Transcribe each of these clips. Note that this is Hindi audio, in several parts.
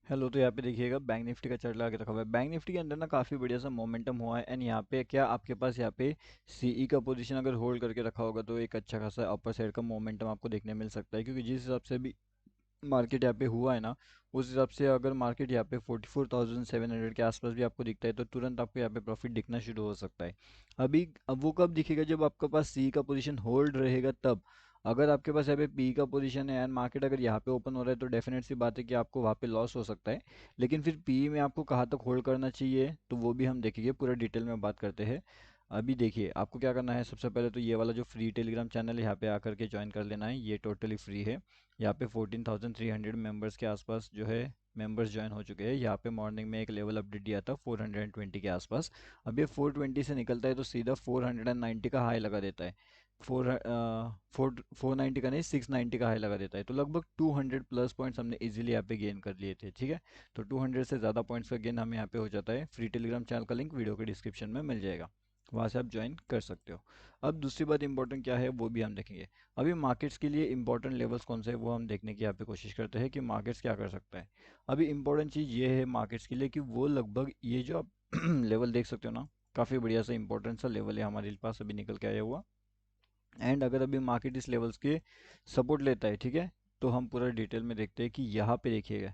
हेलो। तो यहाँ पे देखिएगा बैंक निफ्टी का चार्ट लगा के रखा हुआ है। बैंक निफ्टी के अंदर ना काफ़ी बढ़िया सा मोमेंटम हुआ है एंड यहाँ पे क्या आपके पास यहाँ पे सीई का पोजीशन अगर होल्ड करके रखा होगा तो एक अच्छा खासा अपर साइड का मोमेंटम आपको देखने मिल सकता है, क्योंकि जिस हिसाब से भी मार्केट यहाँ पे हुआ है ना, उस हिसाब से अगर मार्केट यहाँ पे 44,700 के आसपास भी आपको दिखता है तो तुरंत आपको यहाँ पे प्रॉफिट दिखना शुरू हो सकता है। अब वो कब दिखेगा? जब आपके पास सी का पोजीशन होल्ड रहेगा तब। अगर आपके पास यहाँ पे पी का पोजीशन है एंड मार्केट अगर यहाँ पे ओपन हो रहा है तो डेफिनेट सी बात है कि आपको वहाँ पे लॉस हो सकता है। लेकिन फिर पी में आपको कहाँ तक होल्ड करना चाहिए तो वो भी हम देखेंगे, पूरा डिटेल में बात करते हैं। अभी देखिए आपको क्या करना है, सबसे पहले तो ये वाला जो फ्री टेलीग्राम चैनल है यहाँ पे आकर के ज्वाइन कर लेना है। ये टोटली फ्री है। यहाँ पे 14,300 मेंबर्स के आसपास जो है मेंबर्स ज्वाइन हो चुके हैं। यहाँ पे मॉर्निंग में एक लेवल अपडेट दिया था 420 के आसपास। अब ये 420 से निकलता है तो सीधा 490 का हाई लगा देता है। 490 का नहीं, 690 का हाई लगा देता है। तो लगभग 200 प्लस पॉइंट्स हमने इजीली यहाँ पे गेन कर लिए थे। ठीक है, तो 200 से ज़्यादा पॉइंट्स का गेन हमें यहाँ पे हो जाता है। फ्री टेलीग्राम चैनल का लिंक वीडियो के डिस्क्रिप्शन में मिल जाएगा, वहाँ से आप ज्वाइन कर सकते हो। अब दूसरी बात इंपॉर्टेंट क्या है वो भी हम देखेंगे। अभी मार्केट्स के लिए इंपॉर्टेंट लेवल्स कौन से हैं वो हम देखने की यहाँ पे कोशिश करते हैं कि मार्केट्स क्या कर सकता है। अभी इंपॉर्टेंट चीज़ ये है मार्केट्स के लिए कि वो लगभग ये जो आप लेवल देख सकते हो ना, काफ़ी बढ़िया सा इंपॉर्टेंट सा लेवल है हमारे पास अभी निकल के आया हुआ। एंड अगर अभी मार्केट इस लेवल्स के सपोर्ट लेता है, ठीक है, तो हम पूरा डिटेल में देखते हैं कि यहाँ पे देखिएगा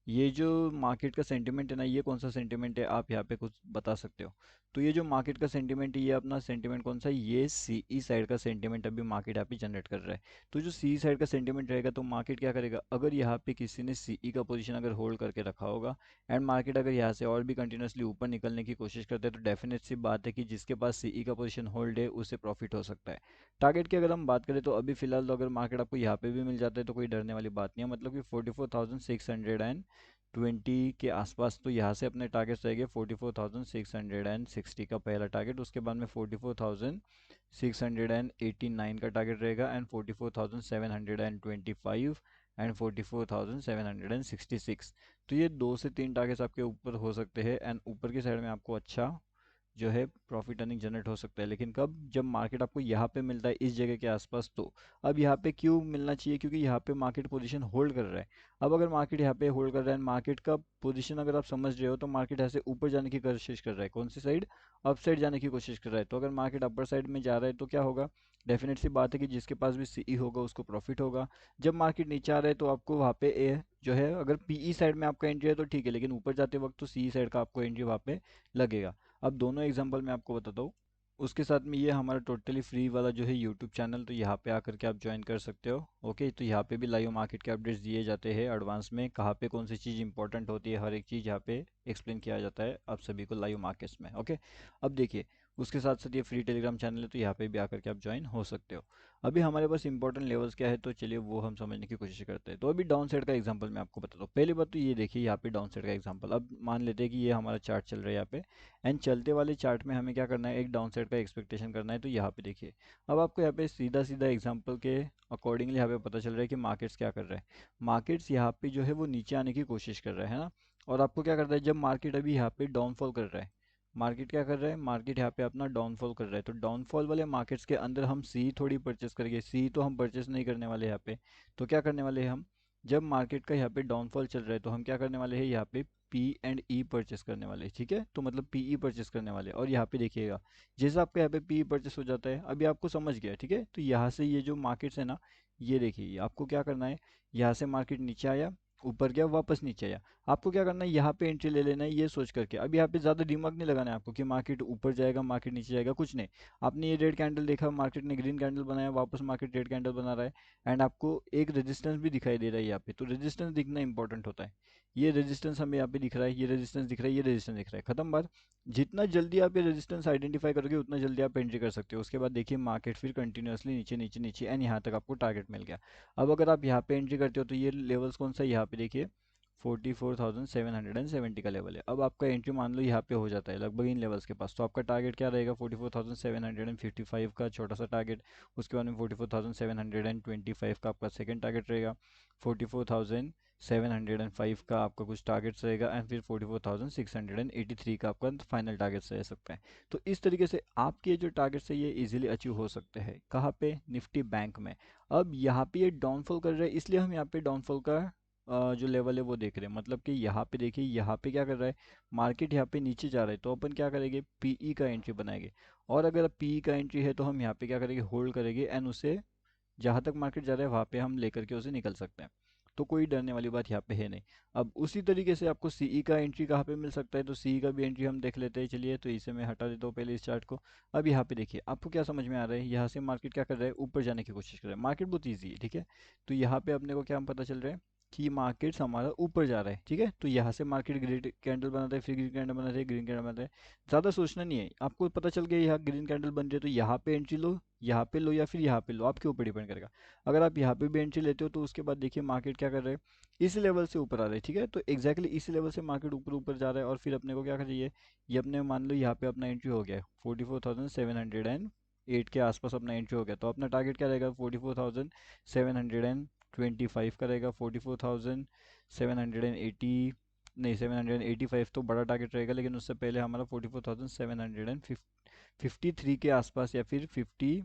ये जो मार्केट का सेंटिमेंट है ना, ये कौन सा सेंटिमेंट है आप यहाँ पे कुछ बता सकते हो? तो ये जो मार्केट का सेंटिमेंट है ये अपना सेंटिमेंट कौन सा है? ये सीई साइड का सेंटिमेंट अभी मार्केट यहाँ पे जनरेट कर रहा है। तो जो सीई साइड का सेंटिमेंट रहेगा तो मार्केट क्या करेगा, अगर यहाँ पे किसी ने सीई का पोजीशन अगर होल्ड करके रखा होगा एंड मार्केट अगर यहाँ से और भी कंटिन्यूसली ऊपर निकलने की कोशिश करता है तो डेफिनेट सी बात है कि जिसके पास सीई का पोजीशन होल्ड है उससे प्रॉफिट हो सकता है। टारगेट की अगर हम बात करें तो अभी फिलहाल तो अगर मार्केट आपको यहाँ पे भी मिल जाता है तो कोई डरने वाली बात नहीं है। मतलब कि 44,620 के आसपास, तो यहाँ से अपने टारगेट्स रहेंगे 44,660 का पहला टारगेट, उसके बाद में 44,689 का टारगेट रहेगा एंड 44,725 एंड 44,766। तो ये 2 से 3 टारगेट्स आपके ऊपर हो सकते हैं एंड ऊपर की साइड में आपको अच्छा जो है प्रॉफिट अर्निंग जनरेट हो सकता है। लेकिन कब? जब मार्केट आपको यहाँ पे मिलता है इस जगह के आसपास। तो अब यहाँ पे क्यों मिलना चाहिए? क्योंकि यहाँ पे मार्केट पोजीशन होल्ड कर रहा है। अब अगर मार्केट यहाँ पे होल्ड कर रहा है, मार्केट का पोजीशन अगर आप समझ रहे हो तो मार्केट ऐसे ऊपर जाने की कोशिश कर रहा है। कौन सी साइड? अप साइड जाने की कोशिश कर रहा है। तो अगर मार्केट अपर साइड में जा रहा है तो क्या होगा? डेफिनेट सी बात है कि जिसके पास भी सीई होगा उसको प्रॉफिट होगा। जब मार्केट नीचे आ रहा है तो आपको वहाँ पे जो है अगर पीई साइड में आपका एंट्री है तो ठीक है, लेकिन ऊपर जाते वक्त तो सीई साइड का आपको एंट्री वहाँ पे लगेगा। अब दोनों एग्जांपल मैं आपको बताता हूँ। उसके साथ में ये हमारा टोटली फ्री वाला जो है यूट्यूब चैनल, तो यहाँ पे आकर के आप ज्वाइन कर सकते हो। ओके, तो यहाँ पे भी लाइव मार्केट के अपडेट्स दिए जाते हैं एडवांस में, कहाँ पे कौन सी चीज़ इंपॉर्टेंट होती है, हर एक चीज़ यहाँ पे एक्सप्लेन किया जाता है आप सभी को लाइव मार्केट्स में। ओके, अब देखिए उसके साथ साथ ये फ्री टेलीग्राम चैनल है तो यहाँ पे भी आकर के आप ज्वाइन हो सकते हो। अभी हमारे पास इंपॉर्टेंट लेवल्स क्या है तो चलिए वो हम समझने की कोशिश करते हैं। तो अभी डाउन साइड का एग्जांपल मैं आपको बताता हूँ। पहली बात तो ये देखिए यहाँ पे डाउन साइड का एग्जांपल, अब मान लेते हैं कि ये हमारा चार्ट चल रहा है यहाँ पे एंड चलते वाले चार्ट में हमें क्या करना है, एक डाउन साइड का एक्सपेक्टेशन करना है। तो यहाँ पे देखिए अब आपको यहाँ पे सीधा सीधा एग्जांपल के अकॉर्डिंगली यहाँ पे पता चल रहा है कि मार्केट्स क्या कर रहा है। मार्केट्स यहाँ पे जो है वो नीचे आने की कोशिश कर रहा है ना। और आपको क्या करता है, जब मार्केट अभी यहाँ पे डाउनफॉल कर रहा है, मार्केट क्या कर रहा है, मार्केट यहाँ पे अपना डाउनफॉल कर रहा है, तो डाउनफॉल वाले मार्केट्स के अंदर हम सी थोड़ी परचेस करेंगे। सी तो हम परचेस नहीं करने वाले यहाँ पे। तो क्या करने वाले हैं हम, जब मार्केट का यहाँ पे डाउनफॉल चल रहा है तो हम क्या करने वाले हैं, यहाँ पे पी एंड ई परचेस करने वाले हैं। ठीक है, तो मतलब पी ई परचेस करने वाले हैं। और यहाँ पे देखिएगा जैसे आपका यहाँ पे पी ई परचेस हो जाता है, अभी आपको समझ गया। ठीक है, तो यहाँ से ये जो मार्केट्स है ना, ये देखिए आपको क्या करना है, यहाँ से मार्केट नीचे आया, ऊपर गया, वापस नीचे आया, आपको क्या करना है, यहाँ पे एंट्री ले लेना है ये सोच करके। अब यहाँ पे ज़्यादा दिमाग नहीं लगाना है आपको कि मार्केट ऊपर जाएगा मार्केट नीचे जाएगा, कुछ नहीं। आपने ये रेड कैंडल देखा, मार्केट ने ग्रीन कैंडल बनाया, वापस मार्केट रेड कैंडल बना रहा है एंड आपको एक रेजिस्टेंस भी दिखाई दे रहा है यहाँ पे। तो रेजिस्टेंस दिखना इंपॉर्टेंट होता है। ये रेजिस्टेंस हमें यहाँ पे दिख रहा है, ये रेजिस्टेंस दिख रहा है, ये रेजिस्टेंस दिख रहा है, खत्म बात। जितना जल्दी आप ये रेजिस्टेंस आइडेंटिफाई करोगे उतना जल्दी आप एंट्री कर सकते हो। उसके बाद देखिए मार्केट फिर कंटिन्यूअसली नीचे नीचे नीचे एंड यहाँ तक आपको टारगेट मिल गया। अब अगर आप यहाँ पे एंट्री करते हो तो ये लेवल्स कौन सा है, यहाँ पे देखिए 44,770 का लेवल है। अब आपका एंट्री मान लो यहाँ पे हो जाता है लगभग इन लेवल्स के पास, तो आपका टारगेट क्या रहेगा, 44,755 का छोटा सा टारगेट। उसके बाद में 44,725 का आपका सेकंड टारगेट रहेगा। 44,705 का आपका कुछ टारगेट्स रहेगा एंड फिर 44,683 का आपका फाइनल टारगेट्स रह सकता है। तो इस तरीके से आपके जो टारगेट्स है ये इजीली अचीव हो सकते हैं। कहाँ पे? निफ्टी बैंक में। अब यहाँ पे ये डाउनफॉल कर रहा है इसलिए हम यहाँ पे डाउनफॉल का जो लेवल है वो देख रहे हैं। मतलब कि यहाँ पे देखिए, यहाँ पे क्या कर रहा है, मार्केट यहाँ पे नीचे जा रहा है, तो अपन क्या करेंगे, पीई का एंट्री बनाएंगे। और अगर पीई का एंट्री है तो हम यहाँ पे क्या करेंगे, होल्ड करेंगे एंड उसे जहाँ तक मार्केट जा रहा है वहाँ पे हम लेकर के उसे निकल सकते हैं। तो कोई डरने वाली बात यहाँ पे है नहीं। अब उसी तरीके से आपको सीई का एंट्री कहाँ पे मिल सकता है, तो सीई का भी एंट्री हम देख लेते हैं। चलिए, तो इसे मैं हटा देता हूँ पहले इस चार्ट को। अब यहाँ पे देखिए, आपको क्या समझ में आ रहा है, यहाँ से मार्केट क्या कर रहा है, ऊपर जाने की कोशिश कर रहा है। मार्केट बहुत ईजी है, ठीक है। तो यहाँ पे अपने को क्या पता चल रहा है कि मार्केट हमारा ऊपर जा रहा है, ठीक है। तो यहाँ से मार्केट ग्रीन कैंडल बनाता है, फिर ग्रीन कैंडल बनाता है, ग्रीन कैंडल बनाता है। ज़्यादा सोचना नहीं है, आपको पता चल गया यहाँ ग्रीन कैंडल बन रही है, तो यहाँ पे एंट्री लो, यहाँ पे लो या फिर यहाँ पे लो, आपके ऊपर डिपेंड करेगा। अगर आप यहाँ पे भी एंट्री लेते हो तो उसके बाद देखिए मार्केट क्या कर रहा है, इस लेवल से ऊपर आ रहा है, ठीक है। तो एग्जैक्टली इस लेवल से मार्केट ऊपर ऊपर जा रहा है, और फिर अपने को क्या चाहिए, ये अपने मान लो यहाँ पे अपना एंट्री हो गया है 44,708 के आसपास अपना एंट्री हो गया। तो अपना टारगेट क्या रहेगा, 44,725 का रहेगा। 44,780, नहीं 785 तो बड़ा टारगेट रहेगा, लेकिन उससे पहले हमारा 44,753 के आसपास या फिर 50,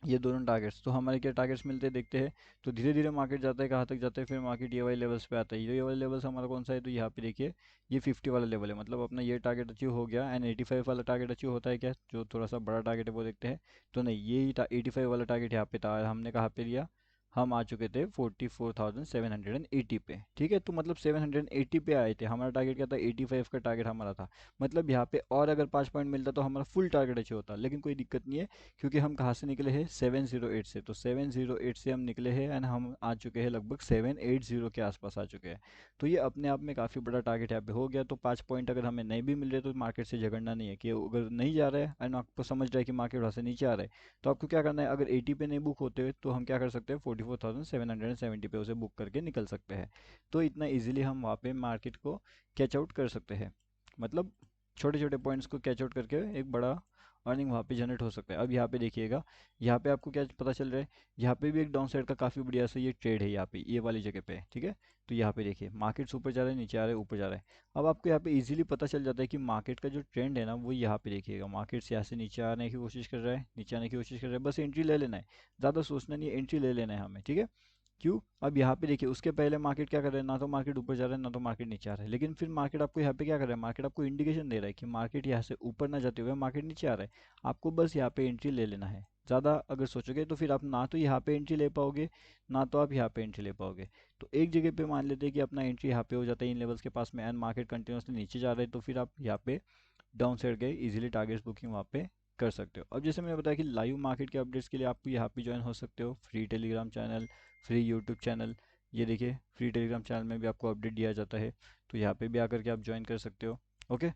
ये दोनों टारगेट्स। तो हमारे क्या टारगेट्स मिलते हैं देखते हैं। तो धीरे धीरे मार्केट जाता है, कहाँ तक जाता है, फिर मार्केट ये वाले लेवल्स पे आता है। ये वाले लेवल्स हमारा कौन सा है, तो यहाँ पे देखिए, ये 50 वाला लेवल है। मतलब अपना ये टारगेट अचीव हो गया। एंड 85 वाला टारगेट अचीव होता है क्या, जो थोड़ा सा बड़ा टारगेट है वो देखते हैं। तो नहीं, ये 85 वाला टारगेट यहाँ पे था, हमने कहाँ पे लिया, हम आ चुके थे 44,780 पे, ठीक है। तो मतलब 780 पे आए थे, हमारा टारगेट क्या था, 85 का टारगेट हमारा था। मतलब यहाँ पे और अगर 5 पॉइंट मिलता तो हमारा फुल टारगेट अचीव होता, लेकिन कोई दिक्कत नहीं है, क्योंकि हम कहाँ से निकले हैं, 708 से। तो 708 से हम निकले हैं एंड हम आ चुके हैं लगभग 780 के आसपास आ चुके हैं। तो ये अपने आप में काफ़ी बड़ा टारगेट यहाँ पे हो गया। तो 5 पॉइंट अगर हमें नहीं भी मिल रहे तो मार्केट से झगड़ना नहीं है, कि अगर नहीं जा रहा है एंड आपको समझ रहा है कि मार्केट वहाँ से नीचे आ रहा है, तो आपको क्या करना है, अगर 80 पे नहीं बुक होते हुए तो हम क्या कर सकते हैं, 44,770 पे उसे बुक करके निकल सकते हैं। तो इतना ईजिली हम वहाँ पे मार्केट को कैच आउट कर सकते हैं। मतलब छोटे छोटे पॉइंट्स को कैच आउट करके एक बड़ा अर्निंग वहाँ पे जनरेट हो सकता है। अब यहाँ पे देखिएगा, यहाँ पे आपको क्या पता चल रहा है, यहाँ पे भी एक डाउन साइड का काफ़ी बढ़िया सा ये ट्रेड है यहाँ पे, ये वाली जगह पे, ठीक है। तो यहाँ पे देखिए मार्केट्स ऊपर जा रहे हैं, नीचे आ रहे हैं, ऊपर जा रहा है। अब आपको यहाँ पे इजीली पता चल जाता है कि मार्केट का जो ट्रेंड है ना, वो यहाँ पे देखिएगा, मार्केट्स यहाँ से नीचे आने की कोशिश कर रहा है, नीचे आने की कोशिश कर रहा है, बस एंट्री ले लेना है। ज़्यादा सोचना नहीं है, एंट्री ले लेना है हमें, ठीक है। क्यों, अब यहाँ पे देखिए, उसके पहले मार्केट क्या कर रहा है, ना तो मार्केट ऊपर जा रहा है ना तो मार्केट नीचे आ रहा है, लेकिन फिर मार्केट आपको यहाँ पे क्या कर रहा है, मार्केट आपको इंडिकेशन दे रहा है कि मार्केट यहाँ से ऊपर ना जाते हुए मार्केट नीचे आ रहा है। आपको बस यहाँ पे एंट्री ले लेना है। ज़्यादा अगर सोचोगे तो फिर आप ना तो यहाँ पे एंट्री ले पाओगे, ना तो आप यहाँ पे एंट्री ले पाओगे। तो एक जगह पे मान लेते हैं कि अपना एंट्री यहाँ पे हो जाता है इन लेवल्स के पास में, एंड मार्केट कंटिन्यूसली नीचे जा रहा है, तो फिर आप यहाँ पे डाउन साइड गए इजीली टारगेट्स बुकिंग वहाँ पे कर सकते हो। अब जैसे मैंने बताया कि लाइव मार्केट के अपडेट्स के लिए आप यहाँ पे ज्वाइन हो सकते हो, free Telegram channel, free YouTube channel. ये देखिए, फ्री टेलीग्राम चैनल में भी आपको अपडेट दिया जाता है, तो यहाँ पे भी आकर के आप ज्वाइन कर सकते हो। ओके,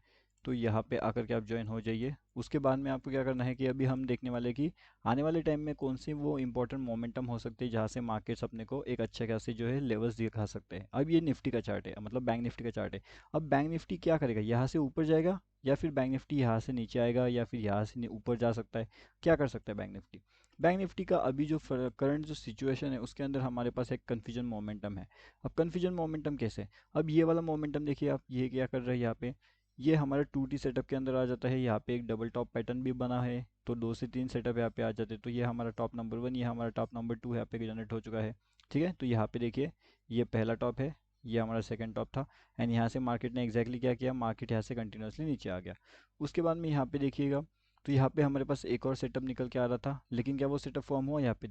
तो यहाँ पे आकर के आप ज्वाइन हो जाइए। उसके बाद में आपको क्या करना है कि अभी हम देखने वाले कि आने वाले टाइम में कौन सी वो इंपॉर्टेंट मोमेंटम हो सकती है जहाँ से मार्केट्स अपने को एक अच्छे खासे जो है लेवल्स दिखा सकते हैं। अब ये निफ्टी का चार्ट है, मतलब बैंक निफ्टी का चार्ट है। अब बैंक निफ्टी क्या करेगा, यहाँ से ऊपर जाएगा या फिर बैंक निफ्टी यहाँ से नीचे आएगा या फिर यहाँ से ऊपर जा सकता है, क्या कर सकता है बैंक निफ्टी। बैंक निफ्टी का अभी जो करंट जो सिचुएशन है उसके अंदर हमारे पास एक कन्फ्यूजन मोमेंटम है। अब कन्फ्यूजन मोमेंटम कैसे, अब ये वाला मोमेंटम देखिए आप, ये क्या कर रहे हैं यहाँ पे, ये हमारा 2T सेटअप के अंदर आ जाता है। यहाँ पे एक डबल टॉप पैटर्न भी बना है, तो 2 से 3 सेटअप यहाँ पे आ जाते हैं। तो ये हमारा टॉप नंबर 1, ये हमारा टॉप नंबर 2 यहाँ पे जनरेट हो चुका है, ठीक है। तो यहाँ पे देखिए, ये पहला टॉप है, ये हमारा सेकंड टॉप था। एंड यहाँ से मार्केट ने एग्जैक्टली क्या किया, मार्केट यहाँ से कंटिन्यूसली नीचे आ गया। उसके बाद में यहाँ पे देखिएगा, तो यहाँ पे हमारे पास एक और सेटअप निकल के आ रहा था, लेकिन क्या वो सेटअप फॉर्म हुआ, यहाँ पे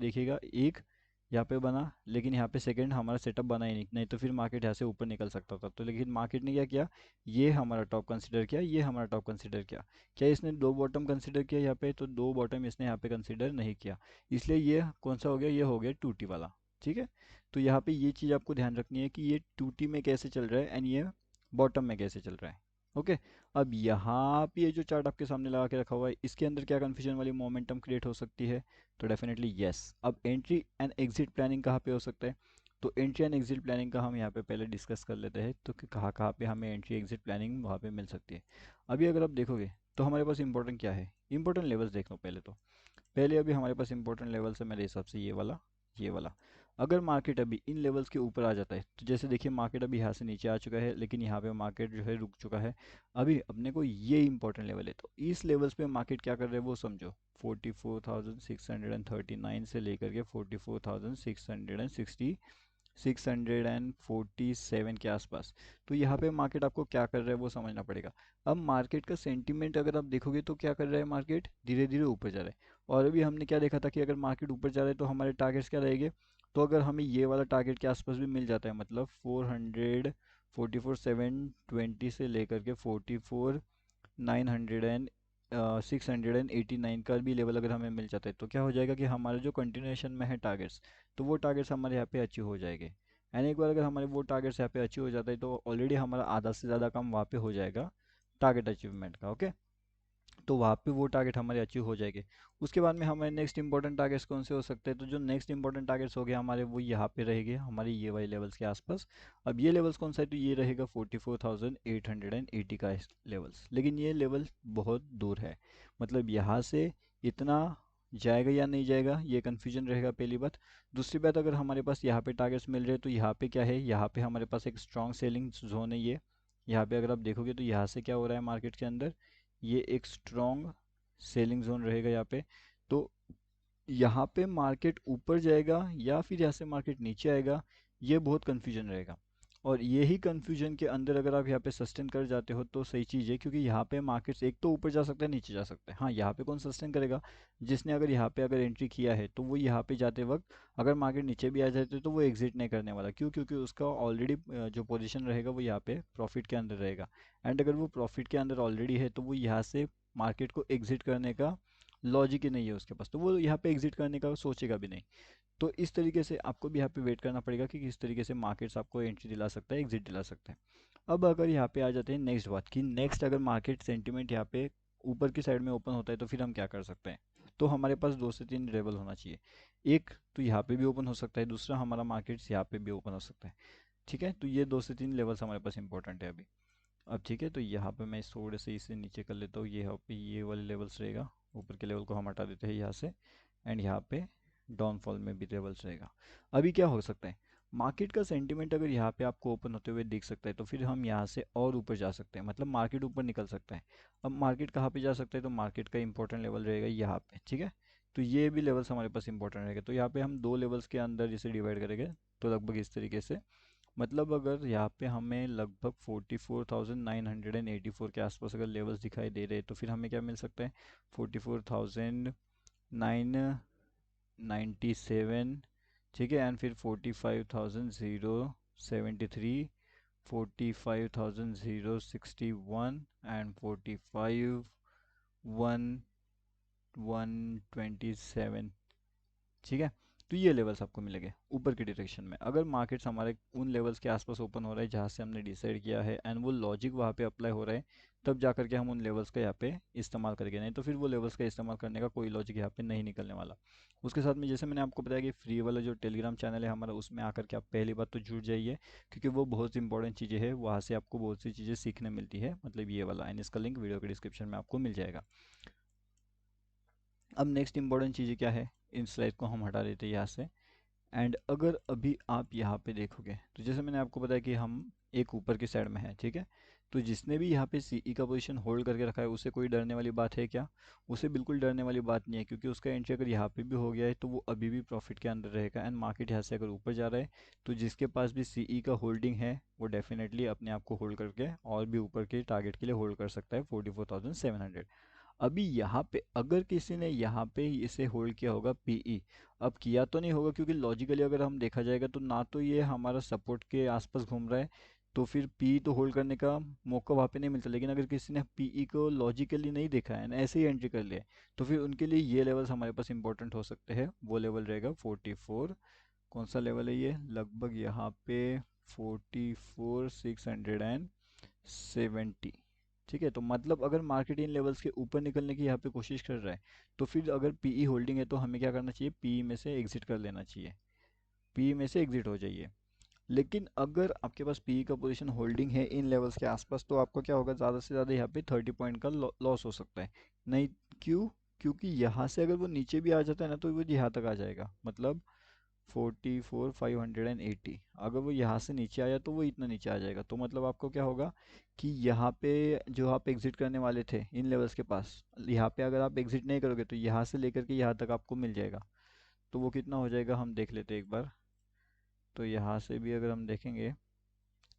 देखिएगा एक यहाँ पे बना, लेकिन यहाँ पे सेकंड हमारा सेटअप बना ही नहीं, नहीं तो फिर मार्केट यहाँ से ऊपर निकल सकता था। तो लेकिन मार्केट ने क्या किया, ये हमारा टॉप कंसीडर किया, ये हमारा टॉप कंसीडर किया। क्या इसने दो बॉटम कंसीडर किया यहाँ पे, तो दो बॉटम इसने यहाँ पे कंसीडर नहीं किया। इसलिए ये कौन सा हो गया, ये हो गया 2T वाला, ठीक है। तो यहाँ पे ये चीज़ आपको ध्यान रखनी है कि ये 2T में कैसे चल रहा है एंड ये बॉटम में कैसे चल रहा है। ओके, अब यहाँ पे ये जो चार्ट आपके सामने लगा के रखा हुआ है, इसके अंदर क्या कन्फ्यूजन वाली मोमेंटम क्रिएट हो सकती है, तो डेफिनेटली यस। अब एंट्री एंड एग्जिट प्लानिंग कहाँ पे हो सकता है, तो एंट्री एंड एग्जिट प्लानिंग का हम यहाँ पे पहले डिस्कस कर लेते हैं, तो कि कहाँ कहाँ पे हमें एंट्री एग्जिट प्लानिंग वहाँ पे मिल सकती है। अभी अगर आप देखोगे तो हमारे पास इंपॉर्टेंट क्या है, इंपॉर्टेंट लेवल्स देख लो पहले तो। पहले अभी हमारे पास इंपॉर्टेंट लेवल्स है मेरे हिसाब से ये वाला, ये वाला। अगर मार्केट अभी इन लेवल्स के ऊपर आ जाता है, तो जैसे देखिए मार्केट अभी यहाँ से नीचे आ चुका है, लेकिन यहाँ पे मार्केट जो है रुक चुका है। अभी अपने को ये इंपॉर्टेंट लेवल है, तो इस लेवल्स पे मार्केट क्या कर रहा है वो समझो। 44,639 से लेकर के 44,660 647 के आसपास। तो यहाँ पे मार्केट आपको क्या कर रहा है वो समझना पड़ेगा। अब मार्केट का सेंटीमेंट अगर आप देखोगे तो क्या कर रहा है, मार्केट धीरे धीरे ऊपर जा रहा है। और अभी हमने क्या देखा था कि अगर मार्केट ऊपर जा रहा है तो हमारे टारगेट्स क्या रहेंगे। तो अगर हमें ये वाला टारगेट के आसपास भी मिल जाता है, मतलब 444,720 से लेकर के 689 का भी लेवल अगर हमें मिल जाता है तो क्या हो जाएगा कि हमारे जो कंटिन्यूएशन में है टारगेट्स, तो वो टारगेट्स हमारे यहाँ पे अचीव हो जाएंगे। एंड एक बार अगर हमारे वो टारगेट्स यहाँ पे अचीव हो जाता है तो ऑलरेडी हमारा आधा से ज़्यादा काम वहाँ पे हो जाएगा टारगेट अचीवमेंट का। ओके, तो वहाँ पे वो टारगेट हमारे अचीव हो जाएंगे। उसके बाद में हमारे नेक्स्ट इंपॉर्टेंट टारगेट्स कौन से हो सकते हैं, तो जो नेक्स्ट इंपॉर्टेंट टारगेट्स हो गए हमारे वो यहाँ पे रहेंगे हमारे ये वाले लेवल्स के आसपास। अब ये लेवल्स कौन सा है, तो ये रहेगा 44,880 का लेवल्स। लेकिन ये लेवल बहुत दूर है, मतलब यहाँ से इतना जाएगा या नहीं जाएगा ये कन्फ्यूजन रहेगा, पहली बात। दूसरी बात, अगर हमारे पास यहाँ पे टारगेट्स मिल रहे हैं तो यहाँ पे क्या है, यहाँ पे हमारे पास एक स्ट्रॉन्ग सेलिंग जोन है ये। यहाँ पे अगर आप देखोगे तो यहाँ से क्या हो रहा है मार्केट के अंदर, ये एक स्ट्रॉन्ग सेलिंग जोन रहेगा यहाँ पे। तो यहाँ पे मार्केट ऊपर जाएगा या फिर यहाँ से मार्केट नीचे आएगा, ये बहुत कन्फ्यूजन रहेगा। और यही कन्फ्यूजन के अंदर अगर आप यहाँ पे सस्टेन कर जाते हो तो सही चीज़ है, क्योंकि यहाँ पे मार्केट्स एक तो ऊपर जा सकता है नीचे जा सकता है। हाँ, यहाँ पे कौन सस्टेन करेगा, जिसने अगर यहाँ पे अगर एंट्री किया है तो वो यहाँ पे जाते वक्त अगर मार्केट नीचे भी आ जाते तो वो एग्जिट नहीं करने वाला। क्यों, क्योंकि उसका ऑलरेडी जो पोजीशन रहेगा वो यहाँ पे प्रॉफिट के अंदर रहेगा। एंड अगर वो प्रॉफिट के अंदर ऑलरेडी है तो वो यहाँ से मार्केट को एग्जिट करने का लॉजिक ही नहीं है उसके पास, तो वो यहाँ पे एग्जिट करने का सोचेगा भी नहीं। तो इस तरीके से आपको भी यहाँ पे वेट करना पड़ेगा कि किस तरीके से मार्केट्स आपको एंट्री दिला सकता है, एग्जिट दिला सकता है। अब अगर यहाँ पे आ जाते हैं नेक्स्ट बात की, नेक्स्ट अगर मार्केट सेंटीमेंट यहाँ पे ऊपर की साइड में ओपन होता है तो फिर हम क्या कर सकते हैं। तो हमारे पास दो से तीन लेवल होना चाहिए। एक तो यहाँ पे भी ओपन हो सकता है, दूसरा हमारा मार्केट्स यहाँ पे भी ओपन हो सकता है। ठीक है, तो ये दो से तीन लेवल्स हमारे पास इंपॉर्टेंट है अभी। अब ठीक है, तो यहाँ पे मैं थोड़े से इसे नीचे कर लेता हूँ, ये यहाँ पे ये वाले लेवल्स रहेगा, ऊपर के लेवल को हम हटा देते हैं यहाँ से। एंड यहाँ पे डाउनफॉल में भी लेवल्स रहेगा। अभी क्या हो सकता है, मार्केट का सेंटीमेंट अगर यहाँ पे आपको ओपन होते हुए दिख सकता है तो फिर हम यहाँ से और ऊपर जा सकते हैं, मतलब मार्केट ऊपर निकल सकता है। अब मार्केट कहाँ पे जा सकता है, तो मार्केट का इंपॉर्टेंट लेवल रहेगा यहाँ पे। ठीक है, तो ये भी लेवल्स हमारे पास इंपॉर्टेंट रहेगा। तो यहाँ पे हम दो लेवल्स के अंदर इसे डिवाइड करेंगे, तो लगभग इस तरीके से। मतलब अगर यहाँ पे हमें लगभग 44,984 के आसपास अगर लेवल्स दिखाई दे रहे हैं तो फिर हमें क्या मिल सकता है, 44,997। ठीक है, एंड फिर 45,073, 45,061 एंड 45,127। ठीक है, तो ये लेवल्स आपको मिलेंगे ऊपर की डायरेक्शन में अगर मार्केट्स हमारे उन लेवल्स के आसपास ओपन हो रहा है जहाँ से हमने डिसाइड किया है, एंड वो लॉजिक वहाँ पे अप्लाई हो रहा है, तब जा करके हम उन लेवल्स का यहाँ पे इस्तेमाल करेंगे। नहीं तो फिर वो लेवल्स का इस्तेमाल करने का कोई लॉजिक यहाँ पे नहीं निकलने वाला। उसके साथ में जैसे मैंने आपको बताया कि फ्री वाला जो टेलीग्राम चैनल है हमारा, उसमें आकर के आप पहली बात तो जुड़ जाइए, क्योंकि वो बहुत इंपॉर्टेंट चीज़ें हैं, वहाँ से आपको बहुत सी चीज़ें सीखने मिलती है। मतलब ये वाला, एंड इसका लिंक वीडियो के डिस्क्रिप्शन में आपको मिल जाएगा। अब नेक्स्ट इंपॉर्टेंट चीज़ें क्या है, इन स्लाइड को हम हटा देते हैं यहाँ से। एंड अगर अभी आप यहाँ पे देखोगे तो जैसे मैंने आपको बताया कि हम एक ऊपर की साइड में है। ठीक है, तो जिसने भी यहाँ पे सीई का पोजीशन होल्ड करके रखा है उसे कोई डरने वाली बात है क्या, उसे बिल्कुल डरने वाली बात नहीं है, क्योंकि उसका एंट्री अगर यहाँ पे भी हो गया है तो वो अभी भी प्रॉफिट के अंदर रहेगा। एंड मार्केट यहाँ से अगर ऊपर जा रहा है तो जिसके पास भी सीई का होल्डिंग है वो डेफिनेटली अपने आप को होल्ड करके और भी ऊपर के टारगेट के लिए होल्ड कर सकता है 44,700। अभी यहाँ पे अगर किसी ने यहाँ पे इसे होल्ड किया होगा पीई, अब किया तो नहीं होगा क्योंकि लॉजिकली अगर हम देखा जाएगा तो ना तो ये हमारा सपोर्ट के आसपास घूम रहा है, तो फिर पीई तो होल्ड करने का मौका वहाँ पे नहीं मिलता। लेकिन अगर किसी ने पीई को लॉजिकली नहीं देखा है ना, ऐसे ही एंट्री कर लिया है, तो फिर उनके लिए ये लेवल्स हमारे पास इंपॉर्टेंट हो सकते हैं। वो लेवल रहेगा 44, कौन सा लेवल है ये, लगभग यहाँ पे 44,670। ठीक है, तो मतलब अगर मार्केट इन लेवल्स के ऊपर निकलने की यहाँ पे कोशिश कर रहा है तो फिर अगर पीई होल्डिंग है तो हमें क्या करना चाहिए, पीई में से एग्जिट कर लेना चाहिए, पीई में से एग्जिट हो जाइए। लेकिन अगर आपके पास पीई का पोजीशन होल्डिंग है इन लेवल्स के आसपास तो आपको क्या होगा, ज़्यादा से ज़्यादा यहाँ पे 30 पॉइंट का लॉस हो सकता है। नहीं, क्यों, क्योंकि यहाँ से अगर वो नीचे भी आ जाता है ना तो वो यहाँ तक आ जाएगा, मतलब 44,580। अगर वो यहाँ से नीचे आया तो वो इतना नीचे आ जाएगा, तो मतलब आपको क्या होगा कि यहाँ पे जो आप एग्जिट करने वाले थे इन लेवल्स के पास, यहाँ पे अगर आप एग्जिट नहीं करोगे तो यहाँ से लेकर के यहाँ तक आपको मिल जाएगा। तो वो कितना हो जाएगा हम देख लेते हैं एक बार। तो यहाँ से भी अगर हम देखेंगे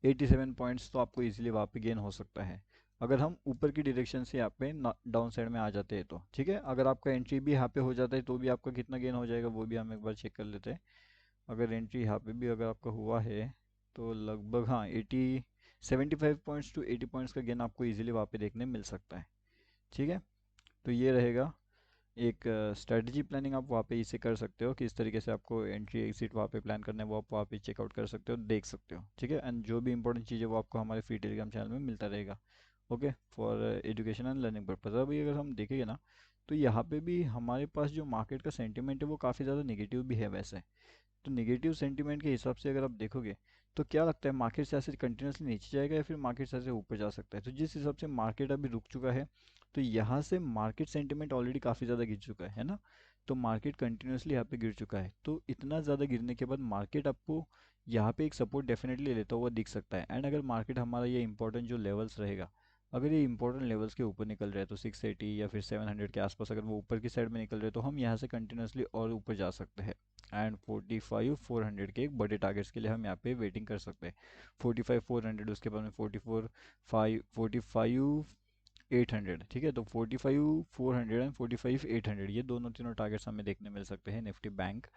87 पॉइंट्स तो आपको इजीली वहाँ पे गेन हो सकता है, अगर हम ऊपर की डायरेक्शन से यहाँ पे डाउन साइड में आ जाते हैं तो। ठीक है, अगर आपका एंट्री भी यहाँ पे हो जाता है तो भी आपका कितना गेन हो जाएगा वो भी हम एक बार चेक कर लेते हैं। अगर एंट्री यहाँ पे भी अगर आपका हुआ है तो लगभग हाँ 75 पॉइंट्स टू 80 पॉइंट्स का गेन आपको इजीली वहाँ पे देखने मिल सकता है। ठीक है, तो ये रहेगा एक स्ट्रेटजी प्लानिंग, आप वहाँ पे इसे कर सकते हो, किस तरीके से आपको एंट्री एग्जिट वहाँ पे प्लान करना है वो आप वहाँ पे चेकआउट कर सकते हो, देख सकते हो। ठीक है, एंड जो भी इंपॉर्टेंट चीज़ है वो आपको हमारे फ्री टेलीग्राम चैनल में मिलता रहेगा। Okay, for education and learning purpose. अभी अगर हम देखेंगे ना तो यहाँ पे भी हमारे पास जो मार्केट का सेंटिमेंट है वो काफ़ी ज़्यादा निगेटिव भी है वैसे। तो नेगेटिव सेंटीमेंट के हिसाब से अगर आप देखोगे तो क्या लगता है, मार्केट से ऐसे कंटिन्यूसली नीचे जाएगा या फिर मार्केट से ऐसे ऊपर जा सकता है? तो जिस हिसाब से मार्केट अभी रुक चुका है तो यहाँ से मार्केट सेंटीमेंट ऑलरेडी काफ़ी ज़्यादा गिर चुका है ना। तो मार्केट कंटिन्यूसली यहाँ पे गिर चुका है, तो इतना ज़्यादा गिरने के बाद मार्केट आपको यहाँ पे एक सपोर्ट डेफिनेटली लेता हुआ दिख सकता है। एंड अगर मार्केट हमारा ये इंपॉर्टेंट जो लेवल्स रहेगा, अगर ये इंपॉर्टेंट लेवल्स के ऊपर निकल रहा है तो 680 या फिर 700 के आसपास अगर वो ऊपर की साइड में निकल रहे हैं तो हम यहाँ से कंटिन्यूसली और ऊपर जा सकते हैं। एंड 45 400 के एक बड़े टारगेट्स के लिए हम यहाँ पे वेटिंग कर सकते हैं। 45 400, उसके बाद में 45 800। ठीक है, तो 45 400 एंड 45 800 ये दोनों तीनों टारगेट्स हमें देखने मिल सकते हैं निफ्टी बैंक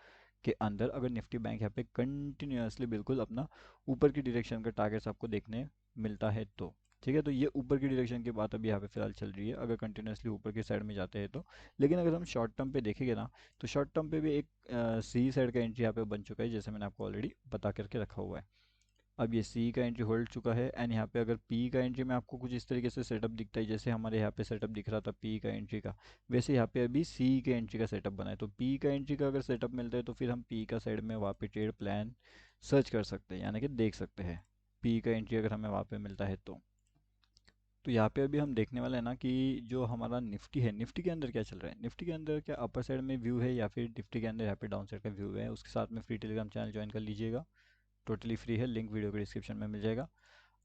के अंदर, अगर निफ्टी बैंक यहाँ पे कंटिन्यूसली बिल्कुल अपना ऊपर की डायरेक्शन का टारगेट्स आपको देखने मिलता है तो। ठीक है, तो ये ऊपर की डायरेक्शन की बात अभी यहाँ पे फिलहाल चल रही है, अगर कंटिन्यूसली ऊपर की साइड में जाते हैं तो। लेकिन अगर हम शॉर्ट टर्म पे देखेंगे ना तो शॉर्ट टर्म पे भी एक सी साइड का एंट्री यहाँ पे बन चुका है, जैसे मैंने आपको ऑलरेडी बता करके रखा हुआ है। अब ये सी का एंट्री होल्ड चुका है एंड यहाँ पे अगर पी का एंट्री में आपको कुछ इस तरीके से सेटअप दिखता है, जैसे हमारे यहाँ पे सेटअप दिख रहा था पी का एंट्री का, वैसे यहाँ पे अभी सी के एंट्री का सेटअप बना है। तो पी का एंट्री का अगर सेटअप मिलता है तो फिर हम पी का साइड में वहाँ पे ट्रेड प्लान सर्च कर सकते हैं, यानी कि देख सकते हैं पी का एंट्री अगर हमें वहाँ पे मिलता है तो। तो यहाँ पे अभी हम देखने वाले हैं ना कि जो हमारा निफ्टी है, निफ्टी के अंदर क्या चल रहा है, निफ्टी के अंदर क्या अपर साइड में व्यू है या फिर निफ्टी के अंदर यहाँ पे डाउन साइड का व्यू है। उसके साथ में फ्री टेलीग्राम चैनल ज्वाइन कर लीजिएगा, टोटली फ्री है, लिंक वीडियो के डिस्क्रिप्शन में मिल जाएगा।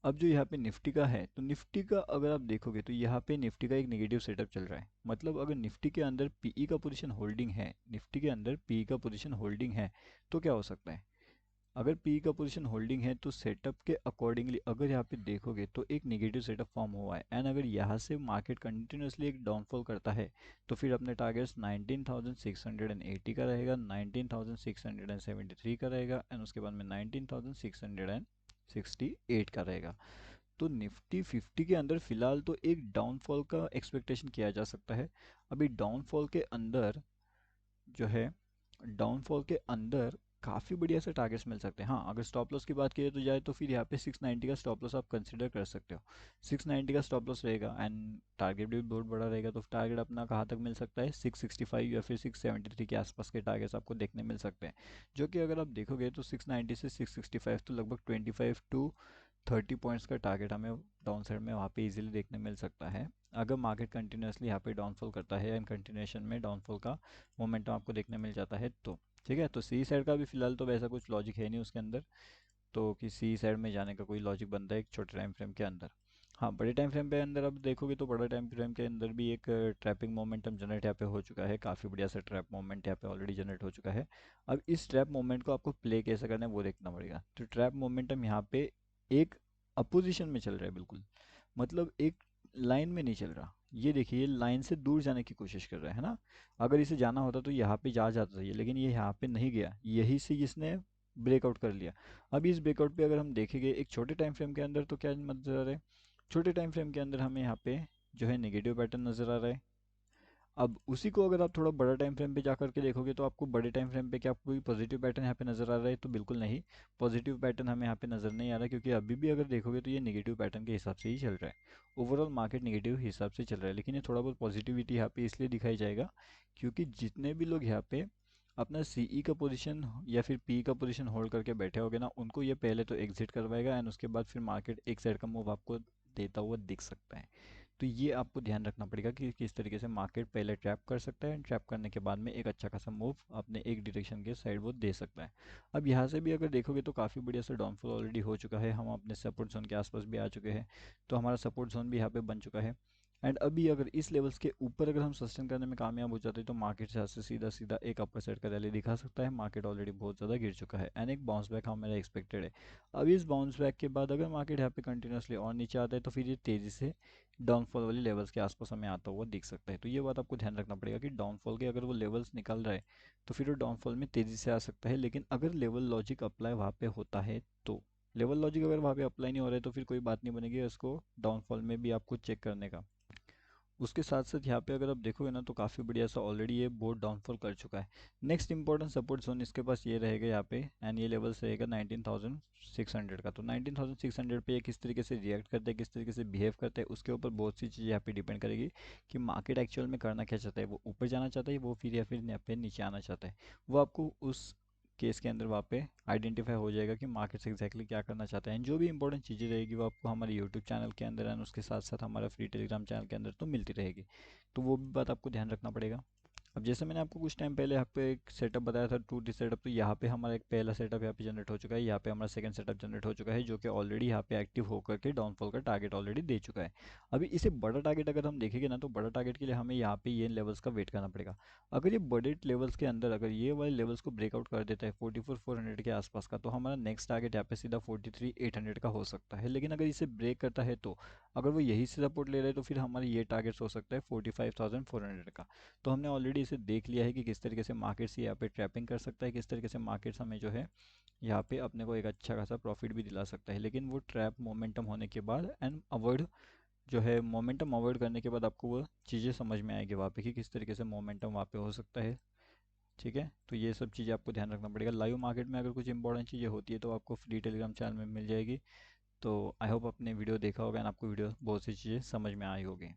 अब जो यहाँ पे निफ्टी का है तो निफ्टी का अगर आप देखोगे तो यहाँ पे निफ्टी का एक नेगेटिव सेटअप चल रहा है। मतलब अगर निफ्टी के अंदर पीई का पोजीशन होल्डिंग है, निफ्टी के अंदर पीई का पोजीशन होल्डिंग है तो क्या हो सकता है, अगर पी का पोजीशन होल्डिंग है तो सेटअप के अकॉर्डिंगली अगर यहाँ पे देखोगे तो एक नेगेटिव सेटअप फॉर्म हुआ है। एंड अगर यहाँ से मार्केट कंटिन्यूसली एक डाउनफॉल करता है तो फिर अपने टारगेट्स 19,680 का रहेगा, 19,673 का रहेगा एंड उसके बाद में 19,668 का रहेगा। तो निफ्टी 50 के अंदर फिलहाल तो एक डाउनफॉल का एक्सपेक्टेशन किया जा सकता है। अभी डाउनफॉल के अंदर जो है, डाउनफॉल के अंदर काफ़ी बढ़िया से टारगेट्स मिल सकते हैं। हाँ, अगर स्टॉप लॉस की बात की तो जाए तो फिर यहाँ पे 690 का स्टॉप लॉस आप कंसिडर कर सकते हो। 690 का स्टॉप लॉस रहेगा एंड टारगेट भी बहुत बड़ा रहेगा, तो टारगेट अपना कहाँ तक मिल सकता है, 665 या फिर 673 के आसपास के टारगेट्स आपको देखने मिल सकते हैं। जो कि अगर आप देखोगे तो 690 से 665 तो लगभग 25 टू 30 पॉइंट्स का टारगेट हमें डाउन साइड में वहाँ पे इजीली देखने मिल सकता है, अगर मार्केट कंटिन्यूसली यहाँ पे डाउनफॉल करता है एंड कंटिन्यूएशन में डाउनफॉल का मोमेंटम आपको देखने मिल जाता है तो। ठीक है, तो सी साइड का भी फिलहाल तो वैसा कुछ लॉजिक है नहीं उसके अंदर, तो कि सी साइड में जाने का कोई लॉजिक बनता है एक छोटे टाइम फ्रेम के अंदर। हाँ, बड़े टाइम फ्रेम पे अंदर अब देखोगे तो बड़ा टाइम फ्रेम के अंदर भी एक ट्रैपिंग मोमेंटम जनरेट यहाँ पे हो चुका है, काफ़ी बढ़िया सा ट्रैप मोमेंट यहाँ पे ऑलरेडी जनरेट हो चुका है। अब इस ट्रैप मोमेंट को आपको प्ले कैसे करना है वो देखना पड़ेगा। तो ट्रैप मोमेंटम यहाँ पे एक अपोजिशन में चल रहा है बिल्कुल, मतलब एक लाइन में नहीं चल रहा। ये देखिए, ये लाइन से दूर जाने की कोशिश कर रहा है ना। अगर इसे जाना होता तो यहाँ पे जा जाता था ये, लेकिन ये यहाँ पे नहीं गया, यही से इसने ब्रेकआउट कर लिया। अब इस ब्रेकआउट पे अगर हम देखेंगे एक छोटे टाइम फ्रेम के अंदर तो क्या नजर आ रहा है, छोटे टाइम फ्रेम के अंदर हमें यहाँ पे जो है नेगेटिव पैटर्न नजर आ रहा है। अब उसी को अगर आप थोड़ा बड़ा टाइम फ्रेम पे जा करके देखोगे तो आपको बड़े टाइम फ्रेम पे क्या कोई पॉजिटिव पैटर्न यहाँ पे नज़र आ रहा है, तो बिल्कुल नहीं, पॉजिटिव पैटर्न हमें यहाँ पे नज़र नहीं आ रहा, क्योंकि अभी भी अगर देखोगे तो ये नेगेटिव पैटर्न के हिसाब से ही चल रहा है। ओवरऑल मार्केट नेगेटिव हिसाब से चल रहा है, लेकिन ये थोड़ा बहुत पॉजिटिविटी यहाँ पे इसलिए दिखाई जाएगा क्योंकि जितने भी लोग यहाँ पे अपना सीई का पोजीशन या फिर पी का पोजीशन होल्ड करके बैठे होगे ना, उनको ये पहले तो एग्जिट करवाएगा एंड उसके बाद फिर मार्केट एक साइड का मूव आपको देता हुआ दिख सकता है। तो ये आपको ध्यान रखना पड़ेगा कि किस तरीके से मार्केट पहले ट्रैप कर सकता है, ट्रैप करने के बाद में एक अच्छा खासा मूव अपने एक डायरेक्शन के साइड वो दे सकता है। अब यहाँ से भी अगर देखोगे तो काफ़ी बढ़िया सा डाउनफॉल ऑलरेडी हो चुका है, हम अपने सपोर्ट जोन के आसपास भी आ चुके हैं। तो हमारा सपोर्ट जोन भी यहाँ पे बन चुका है एंड अभी अगर इस लेवल्स के ऊपर अगर हम सस्टेन करने में कामयाब हो जाते हैं तो मार्केट से यहाँ से सीधा सीधा एक अपर साइड का रैली दिखा सकता है। मार्केट ऑलरेडी बहुत ज़्यादा गिर चुका है एंड एक बाउंस बैक हमारा एक्सपेक्टेड है। अभी इस बाउंस बैक के बाद अगर मार्केट यहाँ पे कंटिन्यूसली और नीचे आता है तो फिर ये तेज़ी से डाउनफॉल वाले लेवल्स के आसपास हमें आता हुआ दिख सकता है। तो ये बात आपको ध्यान रखना पड़ेगा कि डाउनफॉल के अगर वो लेवल्स निकल रहा है तो फिर वो डाउनफॉल में तेज़ी से आ सकता है, लेकिन अगर लेवल लॉजिक अप्लाई वहाँ पे होता है तो लेवल लॉजिक अगर वहाँ पे अप्लाई नहीं हो रहा है तो फिर कोई बात नहीं बनेगी इसको डाउनफॉल में भी आपको चेक करने का। उसके साथ साथ यहाँ पे अगर आप देखोगे ना तो काफ़ी बढ़िया सा ऑलरेडी ये बोर्ड डाउनफॉल कर चुका है। नेक्स्ट इंपॉर्टेंट सपोर्ट जोन इसके पास ये रहेगा यहाँ पे एंड ये लेवल्स रहेगा 19,600 का। तो 19,600 पे ये किस तरीके से रिएक्ट करता है, किस तरीके से बिहेव करता है, उसके ऊपर बहुत सी चीज़ें यहाँ पे डिपेंड करेगी कि मार्केट एक्चुअल में करना क्या चाहता है। वो ऊपर जाना चाहता है वो फिर या फिर यहाँ पे नीचे आना चाहता है। वो आपको उस केस के अंदर वहाँ पे आइडेंटिफाई हो जाएगा कि मार्केट से एक्जैक्टली क्या करना चाहता है। एंड जो भी इंपॉर्टेंट चीज़ें रहेगी वो आपको हमारे यूट्यूब चैनल के अंदर एंड उसके साथ साथ हमारा फ्री टेलीग्राम चैनल के अंदर तो मिलती रहेगी। तो वो भी बात आपको ध्यान रखना पड़ेगा। अब जैसे मैंने आपको कुछ टाइम पहले यहाँ पे एक सेटअप बताया था 2D सेटअप, तो यहाँ पे हमारा एक पहला सेटअप यहाँ पे जनरेट हो चुका है, यहाँ पे हमारा सेकंड सेटअप जनरेट हो चुका है जो कि ऑलरेडी यहाँ पे एक्टिव होकर के डाउनफॉल का टारगेट ऑलरेडी दे चुका है। अभी इसे बड़ा टारगेट अगर हम देखेंगे ना तो बड़ा टारगेट के लिए हमें यहाँ पे ये लेवल्स का वेट करना पड़ेगा। अगर ये बड़े लेवल्स के अंदर अगर ये वाले लेवल्स को ब्रेकआउट कर देता है 44,400 के आसपास का, तो हमारा नेक्स्ट टारगेट यहाँ पे सीधा 43,800 का हो सकता है। लेकिन अगर इसे ब्रेक करता है तो अगर वो यही से सपोर्ट ले रहे हैं तो फिर हमारे ये टारगेट्स हो सकता है 45,400 का। तो हमने ऑलरेडी इसे देख लिया है कि किस तरीके से मार्केट्स यहाँ पे ट्रैपिंग कर सकता है, किस तरीके से मार्केट्स हमें जो है यहाँ पे अपने को एक अच्छा खासा प्रॉफिट भी दिला सकता है। लेकिन वो ट्रैप मोमेंटम होने के बाद एंड अवॉइड जो है मोमेंटम अवॉइड करने के बाद आपको वो चीज़ें समझ में आएगी वहाँ पे कि किस तरीके से मोमेंटम वहाँ पे हो सकता है। ठीक है, तो ये सब चीज़ें आपको ध्यान रखना पड़ेगा। लाइव मार्केट में अगर कुछ इंपॉर्टेंट चीज़ें होती है तो आपको फ्री टेलीग्राम चैनल में मिल जाएगी। तो आई होप आपने वीडियो देखा होगा एंड आपको वीडियो बहुत सी चीज़ें समझ में आई होगी।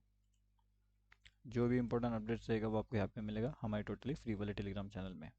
जो भी इंपॉर्टेंट अपडेट्स रहेगा वो आपको यहाँ पे मिलेगा हमारे टोटली फ्री वाले टेलीग्राम चैनल में।